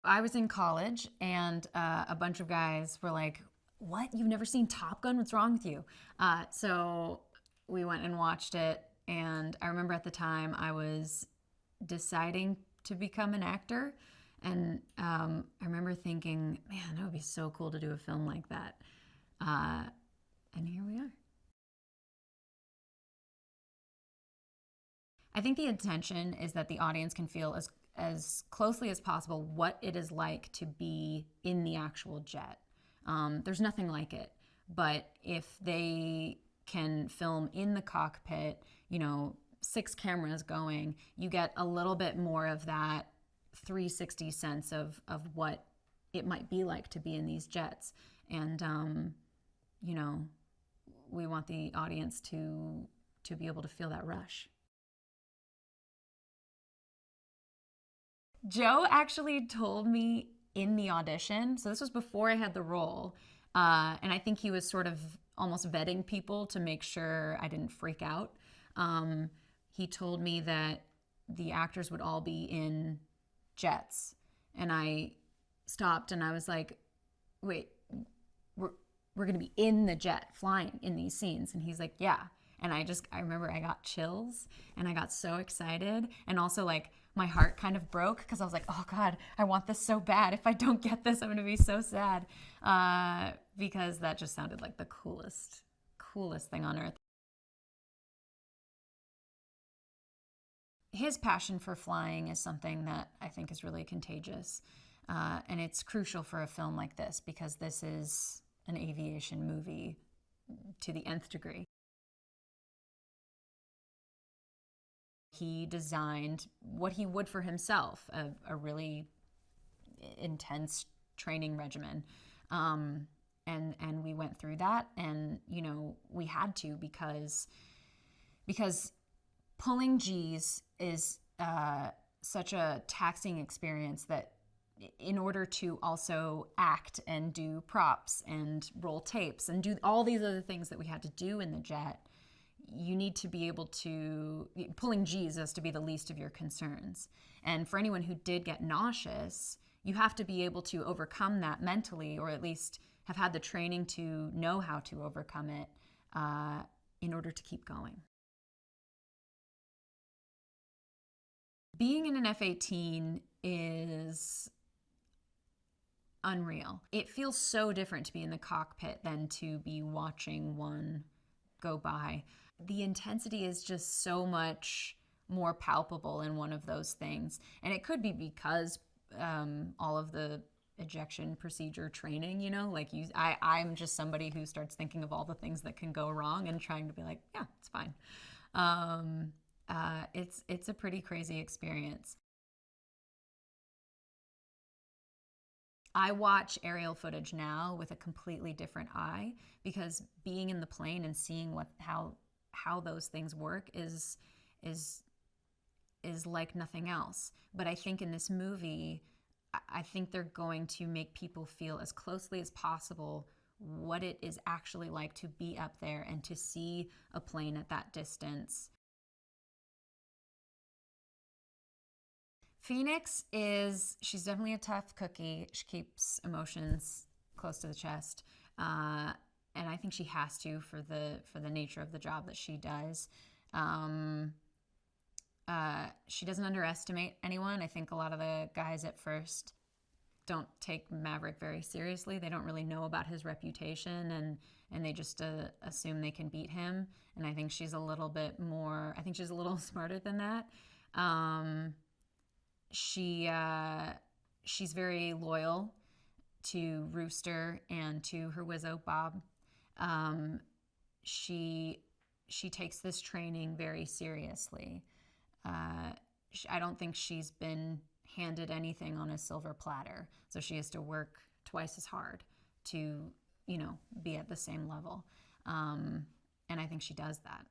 I was in college, and a bunch of guys were like, "What? You've never seen Top Gun? What's wrong with you?" So we went and watched it, and I remember at the time I was deciding to become an actor, and I remember thinking, "Man, that would be so cool to do a film like that." Uh, and here we are. I think the intention is that the audience can feel as closely as possible what it is like to be in the actual jet. There's nothing like it, but if they can film in the cockpit, you know, six cameras going, you get a little bit more of that 360 sense of what it might be like to be in these jets. And you know, we want the audience to be able to feel that rush. Joe actually told me in the audition, so this was before I had the role, and I think he was sort of almost vetting people to make sure I didn't freak out. He told me that the actors would all be in jets, and I stopped and I was like, wait, we're we're gonna be in the jet flying in these scenes, and he's like, yeah. And I remember I got chills and I got so excited, and also like my heart kind of broke because I was like, oh god, I want this so bad. If I don't get this, I'm gonna be so sad, because that just sounded like the coolest thing on earth. His passion for flying is something that I think is really contagious. And it's crucial for a film like this because this is an aviation movie to the nth degree. He designed what he would for himself, a really intense training regimen. And we went through that, and you know we had to because pulling G's is such a taxing experience that in order to also act and do props and roll tapes and do all these other things that we had to do in the jet, you need to be able to pulling G's has to be the least of your concerns. And for anyone who did get nauseous, you have to be able to overcome that mentally, or at least have had the training to know how to overcome it uh, in order to keep going. Being in an F-18 is unreal. It feels so different to be in the cockpit than to be watching one go by. The intensity is just so much more palpable in one of those things. And it could be because all of the ejection procedure training, you know, like I'm just somebody who starts thinking of all the things that can go wrong and trying to be like, yeah, it's fine. It's a pretty crazy experience. I watch aerial footage now with a completely different eye because being in the plane and seeing what how those things work is is like nothing else. But I think in this movie, I think they're going to make people feel as closely as possible what it is actually like to be up there and to see a plane at that distance. Phoenix she's definitely a tough cookie. She keeps emotions close to the chest. And I think she has to for the nature of the job that she does. Um, she doesn't underestimate anyone. I think a lot of the guys at first don't take Maverick very seriously. They don't really know about his reputation, and they just assume they can beat him. And I think she's a little bit more. I think she's a little smarter than that. Um, she she's very loyal to Rooster and to her Wizzo Bob. Um, she she takes this training very seriously. Uh, I don't think she's been handed anything on a silver platter, so she has to work twice as hard to, you know, be at the same level. And I think she does that.